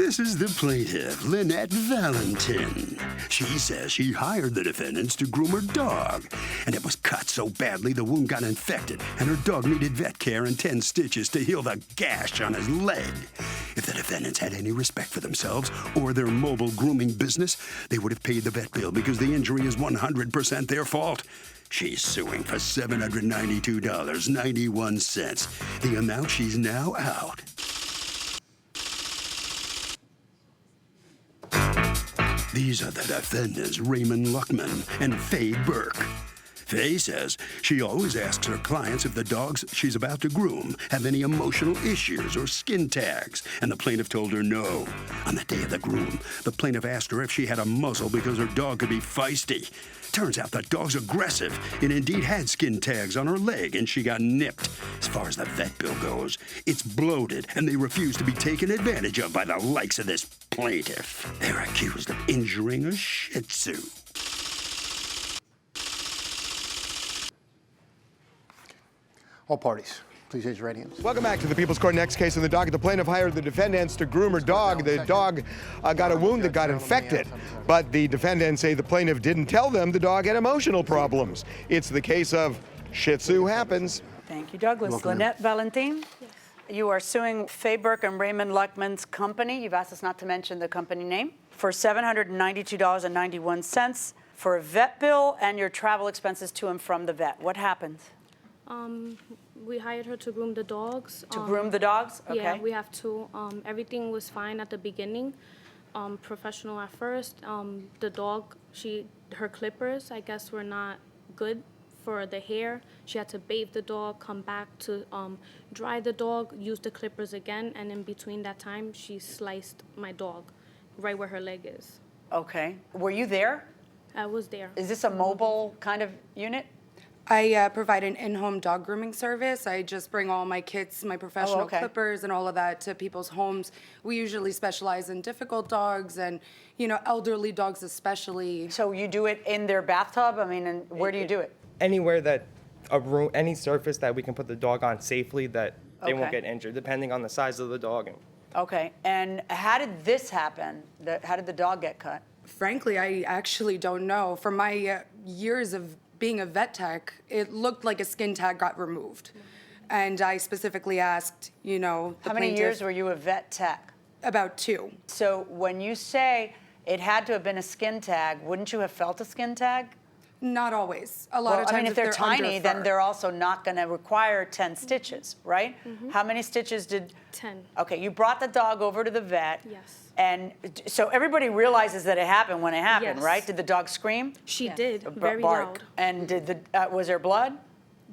This is the plaintiff, Lynette Valentin. She says she hired the defendants to groom her dog, and it was cut so badly the wound got infected, and her dog needed vet care and 10 stitches to heal the gash on his leg. If the defendants had any respect for themselves or their mobile grooming business, they would have paid the vet bill because the injury is 100% their fault. She's suing for $792.91, the amount she's now out. These are the defendants, Raymond Luckman and Faye Burke. Faye says she always asks her clients if the dogs she's about to groom have any emotional issues or skin tags, and the plaintiff told her no. On the day of the groom, the plaintiff asked her if she had a muzzle because her dog could be feisty. Turns out the dog's aggressive and indeed had skin tags on her leg, and she got nipped. As far as the vet bill goes, it's bloated, and they refuse to be taken advantage of by the likes of this plaintiff. They're accused of injuring a Shih Tzu. All parties, please raise your right hands. Welcome back to the People's Court. Next case on the docket. The plaintiff hired the defendants to groom her dog. The dog got a wound that got infected, but the defendants say the plaintiff didn't tell them the dog had emotional problems. It's the case of Shih Tzu happens. Thank you, Douglas. Lynette Valentin, yes. You are suing Faye Burke and Raymond Luckman's company. You've asked us not to mention the company name for $792.91 for a vet bill and your travel expenses to and from the vet. What happened? We hired her to groom the dogs. To groom the dogs? Okay. Yeah, we have to. Everything was fine at the beginning, professional at first. The dog, her clippers, I guess, were not good for the hair. She had to bathe the dog, come back to dry the dog, use the clippers again, and in between that time, she sliced my dog right where her leg is. Okay. Were you there? I was there. Is this a mobile kind of unit? I provide an in-home dog grooming service. I just bring all my kits, my professional clippers and all of that to people's homes. We usually specialize in difficult dogs and, you know, elderly dogs especially. So you do it in their bathtub? I mean, and where do you do it? Anywhere that any surface that we can put the dog on safely that they won't get injured, depending on the size of the dog. Okay, and how did this happen? How did the dog get cut? Frankly, I actually don't know. For my years of being a vet tech, it looked like a skin tag got removed. And I specifically asked, you know, the How many plaintiff, years were you a vet tech? About 2. So when you say it had to have been a skin tag, wouldn't you have felt a skin tag? Not always. A lot of times I mean, if they're tiny, under fur. then they're also not going to require 10 stitches, right? How many stitches did? 10. Okay, you brought the dog over to the vet. Yes. And so everybody realizes that it happened when it happened, Yes. right? Did the dog scream? She did, very Bark. loud. And did was there blood?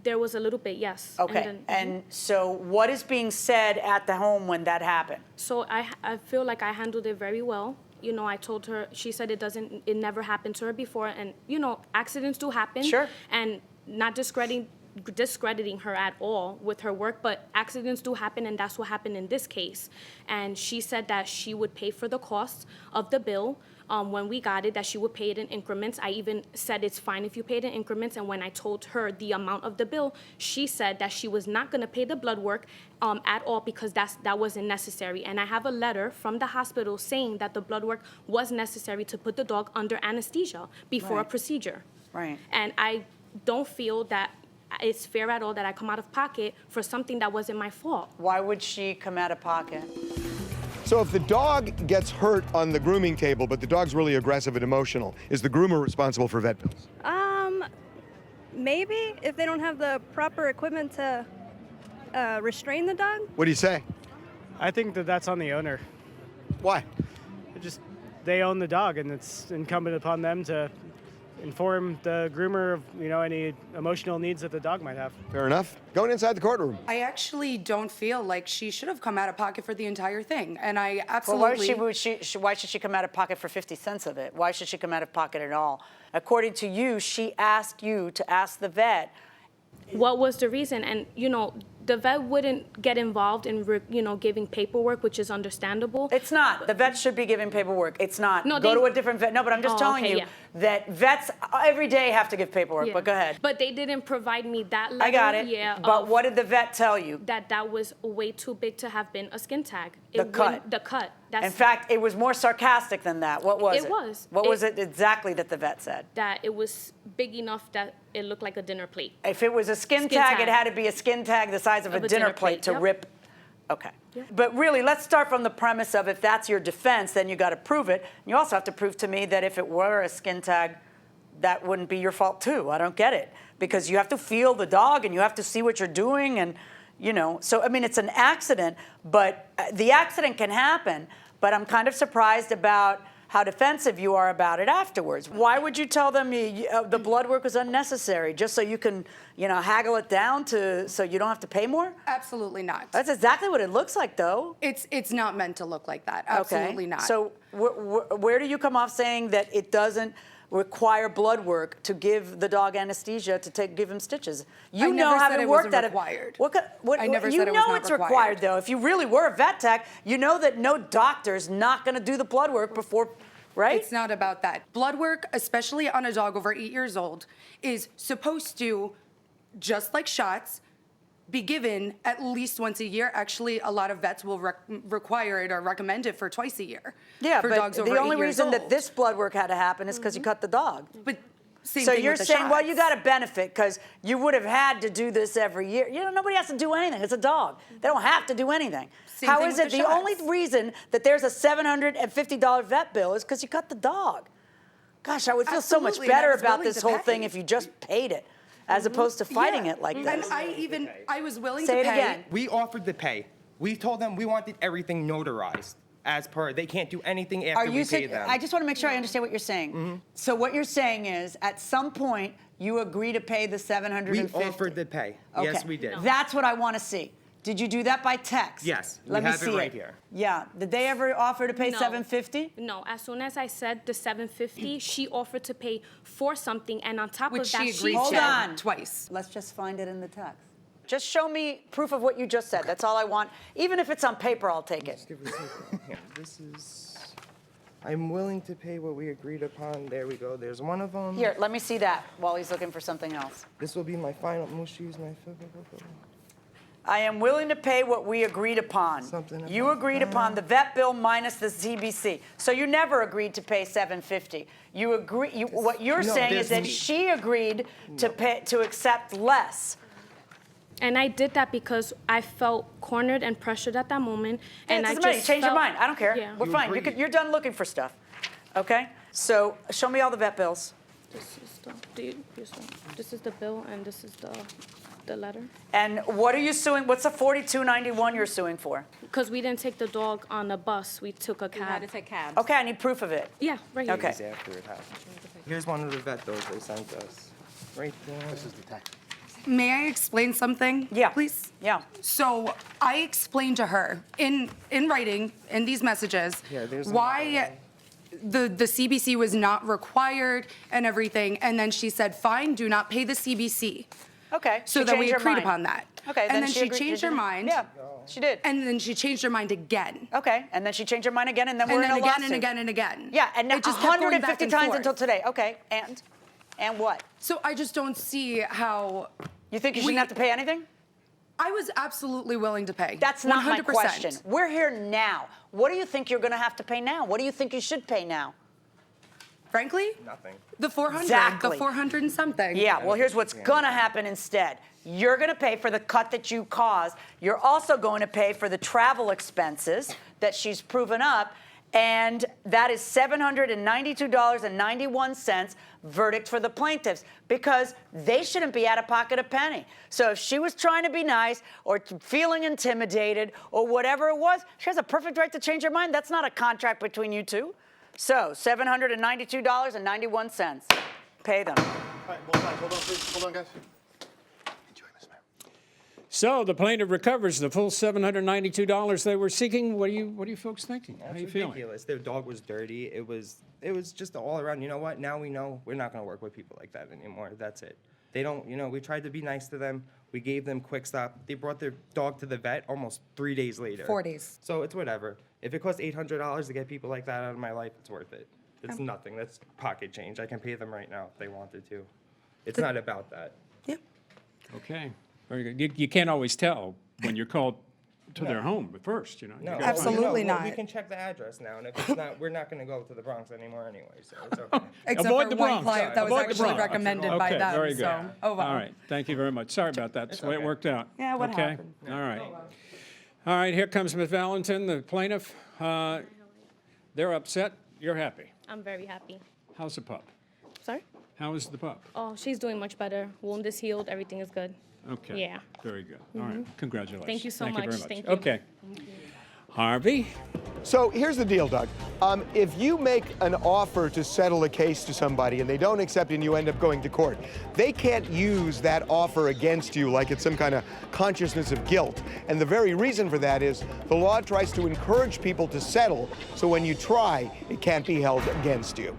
There was a little bit, yes. Okay. And so what is being said at the home when that happened? So I feel like I handled it very well. You know, I told her, she said it never happened to her before. And, you know, accidents do happen. Sure. And not discrediting her at all with her work, but accidents do happen, and that's what happened in this case. And she said that she would pay for the cost of the bill. When we got it, that she would pay it in increments. I even said it's fine if you pay it in increments, and when I told her the amount of the bill, she said that she was not gonna pay the blood work at all because that wasn't necessary. And I have a letter from the hospital saying that the blood work was necessary to put the dog under anesthesia before a procedure. Right. And I don't feel that it's fair at all that I come out of pocket for something that wasn't my fault. Why would she come out of pocket? So if the dog gets hurt on the grooming table, but the dog's really aggressive and emotional, is the groomer responsible for vet bills? Maybe if they don't have the proper equipment to restrain the dog. What do you say? I think that's on the owner. Why? They own the dog, and it's incumbent upon them to inform the groomer of, you know, any emotional needs that the dog might have. Fair enough. Going inside the courtroom. I actually don't feel like she should have come out of pocket for the entire thing. And I absolutely... Well, why should she come out of pocket for 50 cents of it? Why should she come out of pocket at all? According to you, she asked you to ask the vet. What was the reason? And, you know, the vet wouldn't get involved in, giving paperwork, which is understandable. It's not. The vet should be giving paperwork. It's not. No, Go they- to a different vet. No, but I'm just telling okay, you yeah. that vets every day have to give paperwork. Yeah. But go ahead. But they didn't provide me that letter. I got it. Yeah. But what did the vet tell you? That was way too big to have been a skin tag. The cut. The cut. That's In fact, it was more sarcastic than that. What was it? It was. What was it exactly that the vet said? that it was big enough that it looked like a dinner plate. If it was a skin Skin tag, tag. it had to be a skin tag the size of a dinner plate to yep. rip. Okay. Yep. But really, let's start from the premise of if that's your defense, then you got to prove it. You also have to prove to me that if it were a skin tag, that wouldn't be your fault too. I don't get it. Because you have to feel the dog and you have to see what you're doing and, so, I mean, it's an accident, but the accident can happen, but I'm kind of surprised about how defensive you are about it afterwards. Why would you tell them the blood work was unnecessary, just so you can, haggle it down so you don't have to pay more? Absolutely not. That's exactly what it looks like, though. It's not meant to look like that. Absolutely Okay. not. So where do you come off saying that it doesn't require blood work to give the dog anesthesia to give him stitches? I never said having it worked wasn't at it. required. I never said it was not it's required though. If you really were a vet tech, you know that no doctor's not going to do the blood work before, right? It's not about that. Blood work, especially on a dog over 8 years old, is supposed to, just like shots, be given at least once a year. Actually, a lot of vets will require it or recommend it for twice a year. Yeah, for but dogs over the only 8 years reason that old. this blood work had to happen is because you cut the dog. But same So thing you're with the saying, well, you shots. got a benefit because you would have had to do this every year. Nobody has to do anything. It's a dog. They don't have to do anything. Same How thing is with it the the only shots. reason that there's a $750 vet bill is because you cut the dog? Gosh, I would feel so much Absolutely, and I better was about willing this to whole pay. thing if you just paid it, as opposed to fighting Yeah. it like And this. I was willing Say to it pay. again. We offered to pay. We told them we wanted everything notarized as per. They can't do anything after we pay them. I just want to make sure I understand what you're saying. So what you're saying is, at some point, you agree to pay the $750. We offered to pay. Yes, Okay. we did. That's what I want to see. Did you do that by text? Yes, we Let me have it see right here. Yeah. Did they ever offer to pay No. $750? No, as soon as I said the $750, she offered to pay for something, and on top Which of that, she agreed Hold to on. twice. Let's just find it in the text. Just show me proof of what you just said. That's all I want. Even if it's on paper, I'll take it. Here, this is. I'm willing to pay what we agreed upon. There we go. There's one of them. Here, let me see that while he's looking for something else. This will be my final. Must use my. I am willing to pay what we agreed upon. Something You about agreed that. upon the vet bill minus the CBC. So you never agreed to pay $750. You agree. What you're No, saying is there's that me. she agreed to accept less. And I did that because I felt cornered and pressured at that moment, and I It doesn't just matter. You change your felt- mind. I don't care. Yeah. We're You fine. agreed. You're done looking for stuff. Okay. So show me all the vet bills. This is this is the bill, and this is the letter. And what are you suing? What's the $42.91 you're suing for? Because we didn't take the dog on a bus, we took a cab. take cabs. Okay, I need proof of it. Yeah, right here. Okay. Days after it happened. Here's one of the vet bills they sent us. Right there. This is the text. May I explain something? Yeah. Please? Yeah. So I explained to her in writing, in these messages, Yeah, there's why the CBC was not required and everything. And then she said, fine, do not pay the CBC. Okay. So She then we changed her agreed mind. upon that. Okay. And then she agreed- changed her mind. Yeah, she did. And then she changed her mind again. Okay, and then she changed her mind again, and then we're And in then a again lawsuit. and again and again. Yeah, and It just kept going back 150 and times forth. until today. Okay, and what? So I just don't see how. You think you shouldn't have to pay anything? I was absolutely willing to pay. That's not 100%. my question. We're here now. What do you think you're going to have to pay now? What do you think you should pay now? Frankly, Nothing. the 400, Exactly. the 400 and something. Yeah, well, here's what's going to happen instead. You're going to pay for the cut that you caused. You're also going to pay for the travel expenses that she's proven up, and that is $792.91 verdict for the plaintiffs, because they shouldn't be out of pocket a penny. So if she was trying to be nice or feeling intimidated or whatever it was, she has a perfect right to change her mind. That's not a contract between you two. So $792.91. Pay them. All right, both sides. Hold on, please. Hold on, guys. Enjoy, Miss Mary. So the plaintiff recovers the full $792 they were seeking. What are you folks thinking? How are you It's feeling? ridiculous. Their dog was dirty. It was just all around. You know what? Now we know we're not going to work with people like that anymore. That's it. They don't, we tried to be nice to them. We gave them quick stop. They brought their dog to the vet almost 3 days later. 4 days. So it's whatever. If it costs $800 to get people like that out of my life, it's worth it. It's nothing. That's pocket change. I can pay them right now if they wanted to. It's not about that. Yeah. Okay, very good. You can't always tell when you're called to their home at first, you know. No, You gotta find- Absolutely well, not. We can check the address now, and if it's not, we're not going to go to the Bronx anymore anyway, so it's okay. Except Avoid for the one Bronx. client that was Avoid the actually Bronx. recommended by Okay, them. very good. So, oh well. All right, thank you very much. Sorry about that. That's the way it okay. worked out. Yeah, what Okay? happened? All right. All right, here comes Ms. Valentin, the plaintiff. They're upset. You're happy. I'm very happy. How's the pup? Sorry? How is the pup? Oh, she's doing much better. Wound is healed. Everything is good. Okay. Yeah. Very good. All right. Congratulations. Thank you so Thank you much. very much. Thank you. Okay. Harvey? So here's the deal, Doug. If you make an offer to settle a case to somebody and they don't accept it and you end up going to court, they can't use that offer against you like it's some kind of consciousness of guilt. And the very reason for that is the law tries to encourage people to settle, so when you try, it can't be held against you.